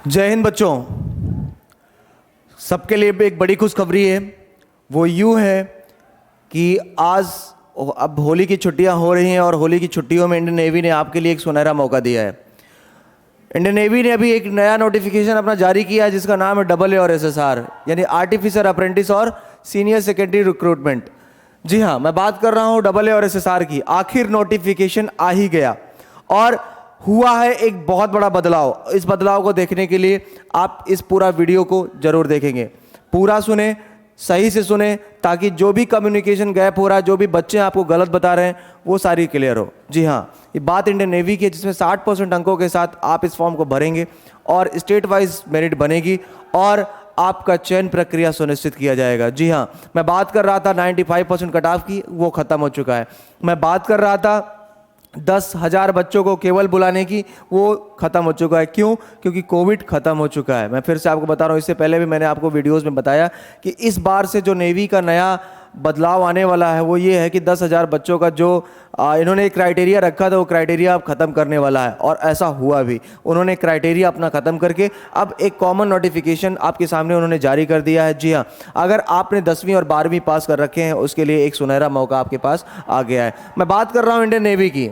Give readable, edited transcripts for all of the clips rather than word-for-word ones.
जय हिंद बच्चों। सबके लिए भी एक बड़ी खुशखबरी है। वो यूँ है कि आज अब होली की छुट्टियां हो रही हैं और होली की छुट्टियों में इंडियन नेवी ने आपके लिए एक सुनहरा मौका दिया है। इंडियन नेवी ने अभी एक नया नोटिफिकेशन अपना जारी किया है जिसका नाम है AA और SSR, यानी आर्टिफिशियल अप्रेंटिस और सीनियर सेकेंडरी रिक्रूटमेंट। जी हाँ, मैं बात कर रहा हूँ AA और SSR की। आखिर नोटिफिकेशन आ ही गया और हुआ है एक बहुत बड़ा बदलाव। इस बदलाव को देखने के लिए आप इस पूरा वीडियो को जरूर देखेंगे। पूरा सुने, सही से सुने, ताकि जो भी कम्युनिकेशन गैप हो रहा है, जो भी बच्चे आपको गलत बता रहे हैं, वो सारी क्लियर हो। जी हाँ, ये बात इंडियन नेवी की है जिसमें 60% अंकों के साथ आप इस फॉर्म को भरेंगे और स्टेट वाइज मेरिट बनेगी और आपका चयन प्रक्रिया सुनिश्चित किया जाएगा। जी हाँ, मैं बात कर रहा था 95% कट ऑफ की, वो खत्म हो चुका है। मैं बात कर रहा था 10,000 बच्चों को केवल बुलाने की, वो खत्म हो चुका है। क्यों? क्योंकि कोविड खत्म हो चुका है। मैं फिर से आपको बता रहा हूँ, इससे पहले भी मैंने आपको वीडियोस में बताया कि इस बार से जो नेवी का नया बदलाव आने वाला है वो ये है कि 10,000 बच्चों का जो इन्होंने एक क्राइटेरिया रखा था, वो क्राइटेरिया अब खत्म करने वाला है और ऐसा हुआ भी। उन्होंने क्राइटेरिया अपना खत्म करके अब एक कॉमन नोटिफिकेशन आपके सामने उन्होंने जारी कर दिया है। जी हाँ, अगर आपने 10वीं और 12वीं पास कर रखे हैं उसके लिए एक सुनहरा मौका आपके पास आ गया है। मैं बात कर रहा हूँ इंडियन नेवी की।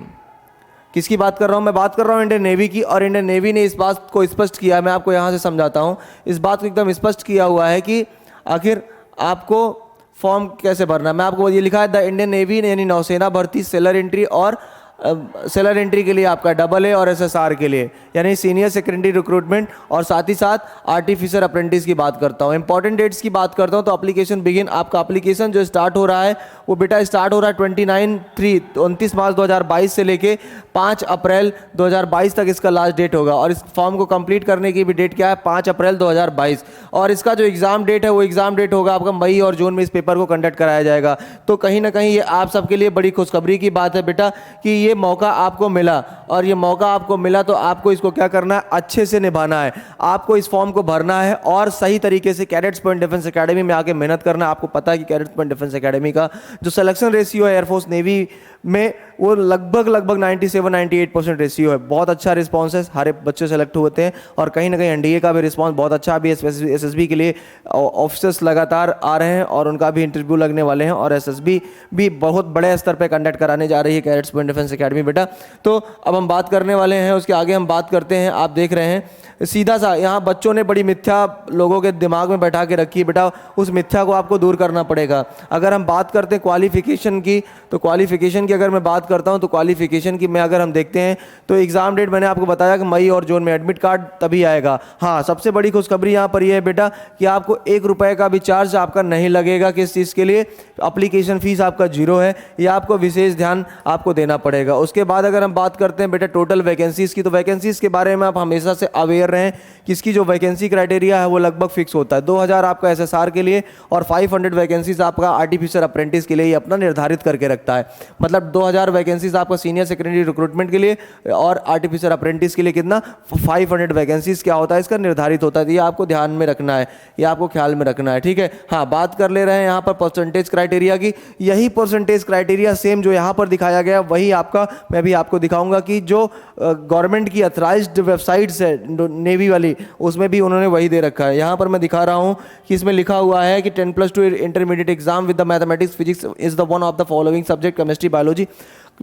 किसकी बात कर रहा हूँ? मैं बात कर रहा हूँ इंडियन नेवी की। और इंडियन नेवी ने इस बात को स्पष्ट किया है, मैं आपको यहाँ से समझाता हूँ। इस बात को एकदम स्पष्ट किया हुआ है कि आखिर आपको फॉर्म कैसे भरना है। मैं आपको ये लिखा है, द इंडियन नेवी यानी नौसेना भर्ती सेलर एंट्री और सेलर एंट्री के लिए आपका AA और SSR के लिए यानी सीनियर सेकेंडरी रिक्रूटमेंट और साथ ही साथ आर्टिफिशियल अप्रेंटिस की बात करता हूँ। इंपॉर्टेंट डेट्स की बात करता हूँ तो एप्लीकेशन बिगिन, आपका एप्लीकेशन जो स्टार्ट हो रहा है वो बेटा स्टार्ट हो रहा है 29 मार्च 2022 से लेके 5 अप्रैल 2022 तक इसका लास्ट डेट होगा। और इस फॉर्म को कंप्लीट करने की भी डेट क्या है? 5 अप्रैल 2022। और इसका जो एग्ज़ाम डेट है वो एग्ज़ाम डेट होगा आपका मई और जून में इस पेपर को कंडक्ट कराया जाएगा। तो कहीं ना कहीं ये आप सबके लिए बड़ी खुशखबरी की बात है बेटा कि ये मौका आपको मिला। और ये मौका आपको मिला तो आपको इसको क्या करना है? अच्छे से निभाना है। आपको इस फॉर्म को भरना है और सही तरीके से कैडेट्स पॉइंट डिफेंस एकेडमी में आके मेहनत करना है। आपको पता है कि कैडेट्स पॉइंट डिफेंस एकेडमी का जो सिलेक्शन रेशियो है एयरफोर्स नेवी में वो लगभग 97-98% रेशियो है। बहुत अच्छा रिस्पॉन्स है, सारे बच्चे सेलेक्ट होते हैं और कहीं ना कहीं NDA का भी रिस्पॉन्स बहुत अच्छा। अभी SSB के लिए ऑफिसर्स लगातार आ रहे हैं और उनका भी इंटरव्यू लगने वाले हैं और SSB भी बहुत बड़े स्तर पर कंडक्ट कराने जा रही है कैडेट्स पॉइंट डिफेंस एकेडमी बेटा। तो अब हम बात करने वाले हैं, उसके आगे हम बात करते हैं। आप देख रहे हैं सीधा सा यहाँ बच्चों ने बड़ी मिथ्या लोगों के दिमाग में बैठा के रखी है बेटा, उस मिथ्या को आपको दूर करना पड़ेगा। अगर हम बात करते हैं क्वालिफिकेशन की, तो क्वालिफिकेशन की अगर मैं बात करता हूँ तो क्वालिफिकेशन की में अगर हम देखते हैं तो एग्ज़ाम डेट मैंने आपको बताया कि मई और जून में, एडमिट कार्ड तभी आएगा। हाँ, सबसे बड़ी खुशखबरी यहाँ पर यह है बेटा कि आपको 1 रुपये का भी चार्ज आपका नहीं लगेगा। किस चीज़ के लिए? एप्लीकेशन फीस आपका 0 है, यह आपको विशेष ध्यान आपको देना पड़ेगा। उसके बाद अगर हम बात करते हैं बेटा टोटल वैकेंसीज़ की, तो वैकेंसीज़ के बारे में आप हमेशा से अवेयर रहें कि इसकी जो वैकेंसी क्राइटेरिया है वो लगभग फिक्स होता है। 2000 आपका SSR के लिए और 500 वैकेंसीज आपका आर्टिफिशियल अप्रेंटिस के लिए ये अपना निर्धारित करके रखता है। मतलब 2000 वैकेंसीज आपका सीनियर सेकेंडरी रिक्रूटमेंट के लिए और आर्टिफिशियल अप्रेंटिस के लिए कितना 500 वैकेंसीज क्या होता है इसका निर्धारित होता है। ये आपको ध्यान में रखना है, ये आपको ख्याल में रखना है, ठीक है। हाँ, बात कर ले रहे हैं यहाँ पर परसेंटेज क्राइटेरिया की। यही परसेंटेज क्राइटेरिया सेम जो यहाँ पर दिखाया गया वही आपका मैं भी आपको दिखाऊंगा कि जो गवर्नमेंट की अथराइज्ड वेबसाइट्स है नेवी वाली, उसमें भी उन्होंने वही दे रखा है। यहाँ पर मैं दिखा रहा हूँ कि इसमें लिखा हुआ है कि 10+2 intermediate exam with the mathematics physics is the one of the following subject chemistry biology.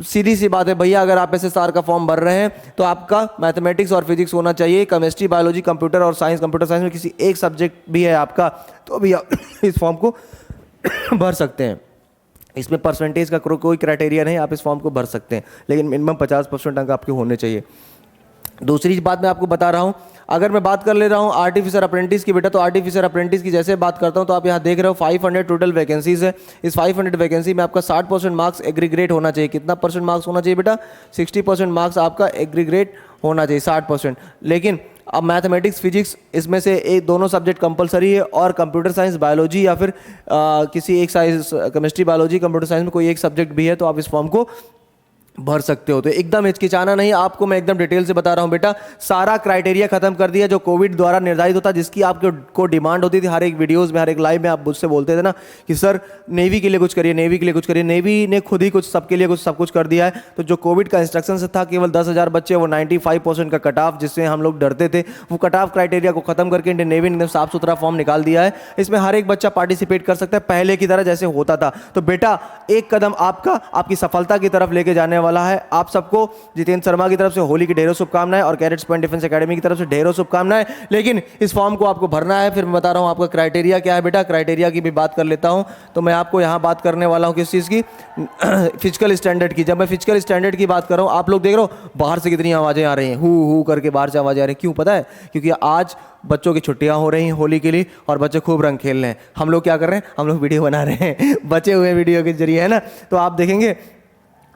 सीधी सी बात है भैया, अगर आप SSR का फॉर्म भर रहे हैं तो आपका मैथमेटिक्स और फिजिक्स होना चाहिए। केमिस्ट्री बायोलॉजी कंप्यूटर और साइंस, कंप्यूटर साइंस में किसी एक सब्जेक्ट भी है आपका तो भी आप इस फॉर्म को भर सकते हैं। इसमें परसेंटेज का कोई क्राइटेरिया नहीं, आप इस फॉर्म को भर सकते हैं, लेकिन मिनिमम 50% अंक आपके होने चाहिए। दूसरी बात मैं आपको बता रहा हूँ, अगर मैं बात कर ले रहा हूँ आर्टिफिशियल अप्रेंटिस की बेटा, तो आर्टिफिशियल अप्रेंटिस की जैसे बात करता हूँ तो आप यहाँ देख रहे हो 500 टोटल वैकेंसीज है। इस 500 वैकेंसी में आपका 60% मार्क्स एग्रीग्रेट होना चाहिए। कितना परसेंट मार्क्स होना चाहिए बेटा? 60% मार्क्स आपका एग्रीग्रेट होना चाहिए, 60%। लेकिन अब मैथमेटिक्स फिजिक्स इसमें से एक दोनों सब्जेक्ट कंपलसरी है और कंप्यूटर साइंस बायोलॉजी या फिर किसी एक science chemistry biology computer science में कोई एक सब्जेक्ट भी है तो आप इस फॉर्म को भर सकते हो। तो एकदम हिचकिचाना नहीं, आपको मैं एकदम डिटेल से बता रहा हूँ बेटा। सारा क्राइटेरिया खत्म कर दिया जो कोविड द्वारा निर्धारित होता, जिसकी आपको डिमांड होती थी हर एक वीडियोस में, हर एक लाइव में आप मुझसे बोलते थे ना कि सर नेवी के लिए कुछ करिए, नेवी के लिए कुछ करिए। नेवी ने खुद ही कुछ सबके लिए कुछ सब कुछ कर दिया है। तो जो कोविड का इंस्ट्रक्शन से था केवल 10,000 बच्चे, वो 95% का कट ऑफ जिससे हम लोग डरते थे, वो कट ऑफ क्राइटेरिया को खत्म करके इंडियन नेवी ने साफ सुथरा फॉर्म निकाल दिया है। इसमें हर एक बच्चा पार्टिसिपेट कर सकता है पहले की तरह जैसे होता था। तो बेटा एक कदम आपका आपकी सफलता की तरफ लेके जाने वाला है। आप सबको जितेंद्र शर्मा की तरफ से होली की ढेरों शुभकामनाएं और कैडेट्स पॉइंट डिफेंस एकेडमी की तरफ से ढेरों शुभकामनाएं। लेकिन इस फॉर्म को आपको भरना है। फिर मैं बता रहा हूं आपका क्राइटेरिया क्या है बेटा। क्राइटेरिया की भी बात कर लेता हूं। तो मैं आपको यहां बात करने वाला हूं किस चीज़ की, फिजिकल स्टैंडर्ड की। जब मैं फिजिकल स्टैंडर्ड की बात कर रहा हूं, आप लोग देख रहे हो बाहर से कितनी आवाज़ें आ रही हैं, हु करके बाहर से आवाज़ें आ रही हैं। क्यों पता है? क्योंकि आज बच्चों की छुट्टियां हो रही हैं होली के लिए और बच्चे खूब रंग खेल रहे हैं। हम लोग क्या कर रहे हैं? हम लोग वीडियो बना रहे हैं बचे हुए वीडियो के जरिए, है ना। तो आप देखेंगे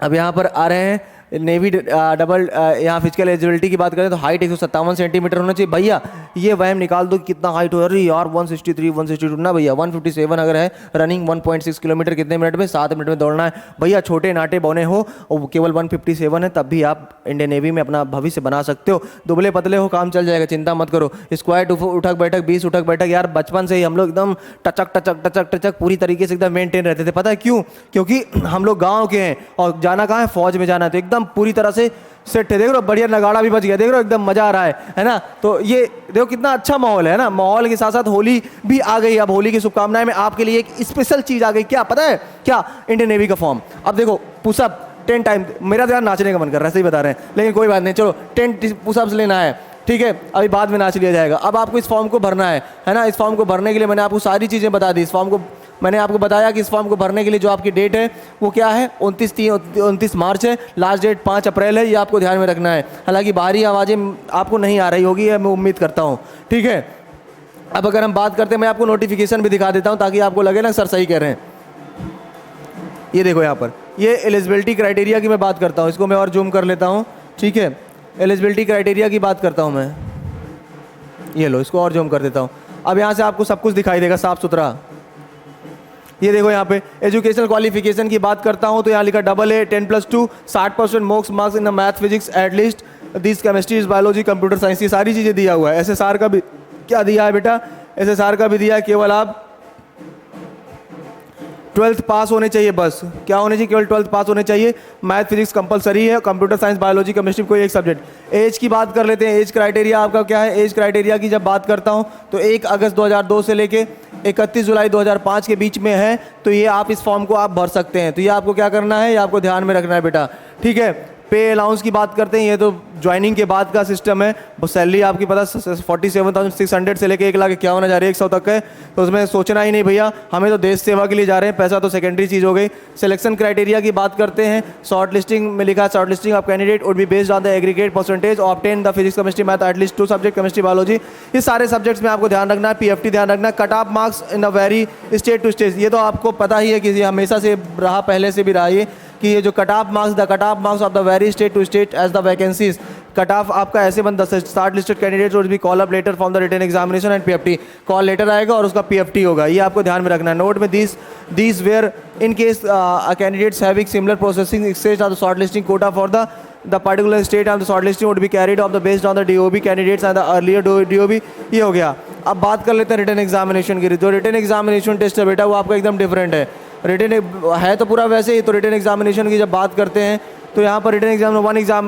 अब यहाँ पर आ रहे हैं नेवी डबल, यहाँ फिजिकल एलिजिबिलिटी की बात करें तो हाइट 157 सेंटीमीटर होना चाहिए। भैया ये वहम निकाल दो कितना हाइट हो, अरे यार 163 162 ना भैया, 157 अगर है। रनिंग 1.6 किलोमीटर कितने मिनट में? 7 मिनट में दौड़ना है। भैया छोटे नाटे बौने हो और केवल 157 है, तब भी आप इंडियन नेवी में अपना भविष्य बना सकते हो। दुबले पतले हो काम चल जाएगा, चिंता मत करो। स्क्वाट उठक बैठक 20 उठक बैठक, यार बचपन से ही हम लोग एकदम टचक टचक टचक टचक पूरी तरीके से एकदम मेंटेन रहते थे। पता है क्यों? क्योंकि हम लोग गाँव के हैं और जाना कहाँ है? फौज में जाना है। तो एकदम पूरी तरह से सेट है। देख रहे हो बढ़िया नगाड़ा भी बच गया, देख रहे हो एकदम मजा आ रहा है ना। तो ये देखो कितना अच्छा माहौल है ना। माहौल के साथ साथ होली भी आ गई। अब होली की शुभकामनाएं में आपके लिए एक स्पेशल चीज आ गई। क्या पता है? क्या? इंडियन नेवी का फॉर्म। अब देखो पुशअप 10 टाइम, मेरा ध्यान नाचने का मन कर रहा है, सही बता रहे हैं, लेकिन कोई बात नहीं, चलो 10 पुशअप्स लेना है, ठीक है, अभी बाद में नाच लिया जाएगा। अब आपको इस फॉर्म को भरना है ना। इस फॉर्म को भरने के लिए मैंने आपको सारी चीज़ें बता दी। इस फॉर्म को मैंने आपको बताया कि इस फॉर्म को भरने के लिए जो आपकी डेट है वो क्या है? 29 मार्च है। लास्ट डेट 5 अप्रैल है। ये आपको ध्यान में रखना है। हालांकि बाहरी आवाज़ें आपको नहीं आ रही होगी, मैं उम्मीद करता हूँ, ठीक है। अब अगर हम बात करते हैं, मैं आपको नोटिफिकेशन भी दिखा देता हूँ ताकि आपको लगे ना सर सही कह रहे हैं। ये देखो यहाँ पर, ये एलिजिबिलिटी क्राइटेरिया की मैं बात करता हूँ। इसको मैं और जूम कर लेता हूँ, ठीक है। एलिजिबिलिटी क्राइटेरिया की बात करता हूँ मैं, ये लो, इसको और जूम कर देता हूँ। अब यहाँ से आपको सब कुछ दिखाई देगा साफ सुथरा। ये देखो यहाँ पे एजुकेशनल क्वालिफिकेशन की बात करता हूँ तो यहाँ लिखा AA 10+2 60% marks in the math physics at least this chemistry biology computer science, ये सारी चीज़ें दिया हुआ है। SSR का भी क्या दिया है बेटा? SSR का भी दिया है, केवल आप 12th पास होने चाहिए बस। क्या होने चाहिए? केवल 12th पास होने चाहिए। मैथ फिजिक्स कंपलसरी है, कंप्यूटर साइंस बायोलॉजी केमिस्ट्री कोई एक सब्जेक्ट। एज की बात कर लेते हैं। एज क्राइटेरिया आपका क्या है? एज क्राइटेरिया की जब बात करता हूं तो 1 अगस्त 2002 से लेके 31 जुलाई 2005 के बीच में है। तो ये आप इस फॉर्म को आप भर सकते हैं। तो ये आपको क्या करना है? ये आपको ध्यान में रखना है बेटा, ठीक है। पे अलाउंस की बात करते हैं, ये तो ज्वाइनिंग के बाद का सिस्टम है। वो सैलरी आपकी पता 47,600 से लेके 1,51,100 तक है। तो उसमें सोचना ही नहीं भैया, हमें तो देश सेवा के लिए जा रहे हैं, पैसा तो सेकेंडरी चीज़ हो गई। सिलेक्शन क्राइटेरिया की बात करते हैं। शॉर्ट लिस्टिंग में लिखा है short listing of candidate would be based on the aggregate percentage obtain the physics chemistry math at least 2 subject chemistry biology. ये सारे सब्जेक्ट्स में आपको ध्यान रखना है। PFT ध्यान रखना है। Cut off marks in the vary state to state, ये तो आपको पता ही है कि ये हमेशा से रहा, पहले से भी रहा ये कि ये जो cut off marks of the vary state to state as the vacancies. Cut off आपका ऐसे बनता है, start listed candidates would be call up letter from the written examination and PFT। Call letter आएगा और उसका PFT होगा, ये आपको ध्यान में रखना है। नोट में these where in case candidates having similar processing stage of the short listing Kota for the particular state and the shortlisting would be carried out based on the DOB candidates and the earlier DOB। ये हो गया। अब बात कर लेते हैं written examination की। जो रिटन एग्जामिनेशन टेस्ट है बेटा वो आपका एकदम डिफरेंट है। रिटन है तो पूरा वैसे ही, तो रिटन एग्जामिनेशन की जब बात करते हैं तो यहाँ पर written exam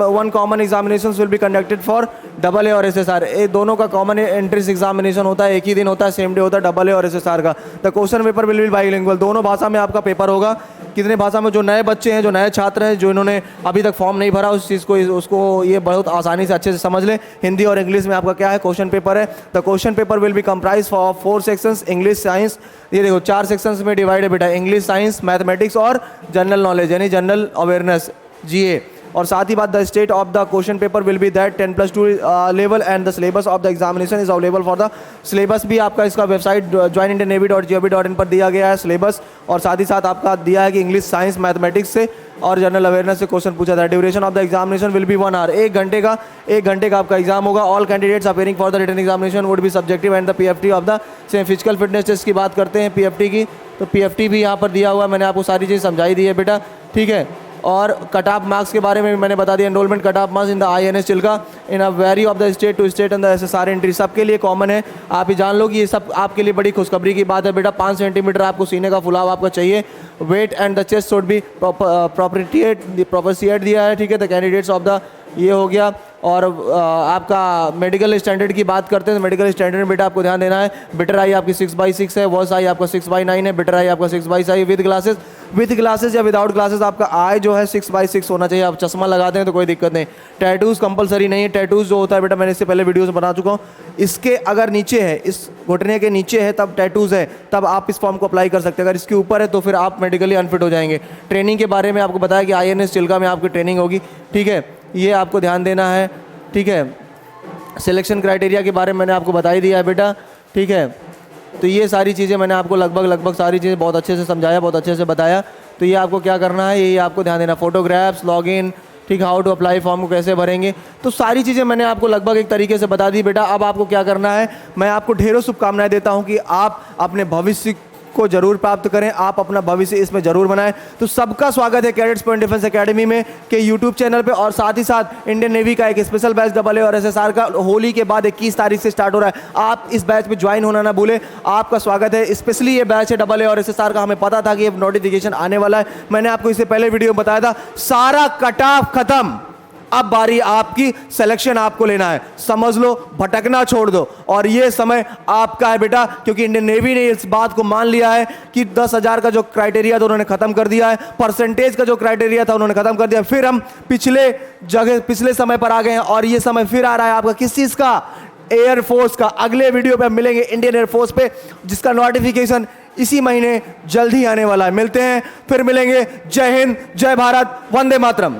one common examination will be conducted for AA और SSR। ये दोनों का कॉमन एंट्रेंस एग्जामिनेशन होता है, एक ही दिन होता है, सेम डे होता है AA और SSR का। The question paper will be bilingual, दोनों भाषा में आपका पेपर होगा। कितने भाषा में? जो नए बच्चे हैं, जो नए छात्र हैं, जो इन्होंने अभी तक फॉर्म नहीं भरा, उस चीज़ को उसको ये बहुत आसानी से अच्छे से समझ लें। हिंदी और इंग्लिश में आपका क्या है? क्वेश्चन पेपर है। The question paper will be comprise for 4 sections English science. ये देखो 4 सेक्शंस में डिवाइड है बेटा, इंग्लिश साइंस मैथमेटिक्स और जनरल नॉलेज यानी जनरल अवेयरनेस GA। और साथ ही बात the state of the question paper will be that 10+2 level and the syllabus of the examination is available for the syllabus भी आपका इसका वेबसाइट joinindiannavy.gov.in पर दिया गया है सिलेबस। और साथ ही साथ आपका दिया है कि इंग्लिश साइंस मैथमेटिक्स से और जनरल अवेयरनेस से क्वेश्चन पूछा था। Duration of the examination will be 1 hour, 1 घंटे का आपका एग्जाम होगा। All candidates appearing for the written examination would be subjective and the PFT of the same. Physical fitness test की बात करते हैं PFT की, तो PFT भी यहाँ पर दिया हुआ है, मैंने आपको सारी चीज़ समझाई दी है बेटा, ठीक है। और कट ऑफ मार्क्स के बारे में भी मैंने बता दिया। Enrolment cut off marks in the INS Chilka in a vary of the state to state and the SSR entry सबके लिए कॉमन है। आप ही जान लो कि ये सब आपके लिए बड़ी खुशखबरी की बात है बेटा। 5 सेंटीमीटर आपको सीने का फुलाव आपका चाहिए। Weight and the chest should be proportionate दिया है, ठीक है। द कैंडिडेट्स ऑफ द ये हो गया। और आपका मेडिकल स्टैंडर्ड की बात करते हैं तो मेडिकल स्टैंडर्ड बेटा आपको ध्यान देना है। बिटर आई आपकी 6/6 है, वर्स आई आपका 6/9 है, बिटर आई आपका 6/6 विद ग्लासेस या विदाउट ग्लासेस आपका आई जो है 6/6 होना चाहिए। आप चश्मा लगाते हैं तो कोई दिक्कत नहीं। टैटूज कंपलसरी नहीं है। टैटूज जो होता है बेटा मैंने इससे पहले वीडियोस में बता चुका हूँ। इसके अगर नीचे है, इस घुटने के नीचे है तब टैटूज है, तब आप इस फॉर्म को अप्लाई कर सकते हैं। अगर इसके ऊपर है तो फिर आप मेडिकली अनफिट हो जाएंगे। ट्रेनिंग के बारे में आपको बताया कि INS चिल्का में आपकी ट्रेनिंग होगी, ठीक है। ये आपको ध्यान देना है, ठीक है। सिलेक्शन क्राइटेरिया के बारे में मैंने आपको बता ही दिया है बेटा, ठीक है। तो ये सारी चीज़ें मैंने आपको लगभग सारी चीज़ें बहुत अच्छे से समझाया, बहुत अच्छे से बताया। तो ये आपको क्या करना है, ये आपको ध्यान देना। फोटोग्राफ्स, लॉगिन, ठीक, हाउ टू अप्लाई फॉर्म को कैसे भरेंगे, तो सारी चीज़ें मैंने आपको लगभग एक तरीके से बता दी बेटा। अब आपको क्या करना है, मैं आपको ढेरों शुभकामनाएं देता हूँ कि आप अपने भविष्य को जरूर प्राप्त करें, आप अपना भविष्य इसमें जरूर बनाएं। तो सबका स्वागत है कैडेट्स पॉइंट डिफेंस एकेडमी में के यूट्यूब चैनल पे। और साथ ही साथ इंडियन नेवी का एक स्पेशल बैच AA और SSR का होली के बाद 21 तारीख से स्टार्ट हो रहा है। आप इस बैच में ज्वाइन होना ना भूलें, आपका स्वागत है। स्पेशली ये बैच है AA और SSR का, हमें पता था कि ये नोटिफिकेशन आने वाला है। मैंने आपको इससे पहले वीडियो में बताया था। सारा कट ऑफ खत्म, अब बारी आपकी, सिलेक्शन आपको लेना है। समझ लो, भटकना छोड़ दो और ये समय आपका है बेटा, क्योंकि इंडियन नेवी ने इस बात को मान लिया है कि 10,000 का जो क्राइटेरिया था उन्होंने खत्म कर दिया है, परसेंटेज का जो क्राइटेरिया था उन्होंने खत्म कर दिया। फिर हम पिछले समय पर आ गए हैं और ये समय फिर आ रहा है आपका किस चीज का, एयरफोर्स का। अगले वीडियो पे हम मिलेंगे इंडियन एयरफोर्स पे, जिसका नोटिफिकेशन इसी महीने जल्द ही आने वाला है। मिलते हैं, फिर मिलेंगे। जय हिंद, जय भारत, वंदे मातरम।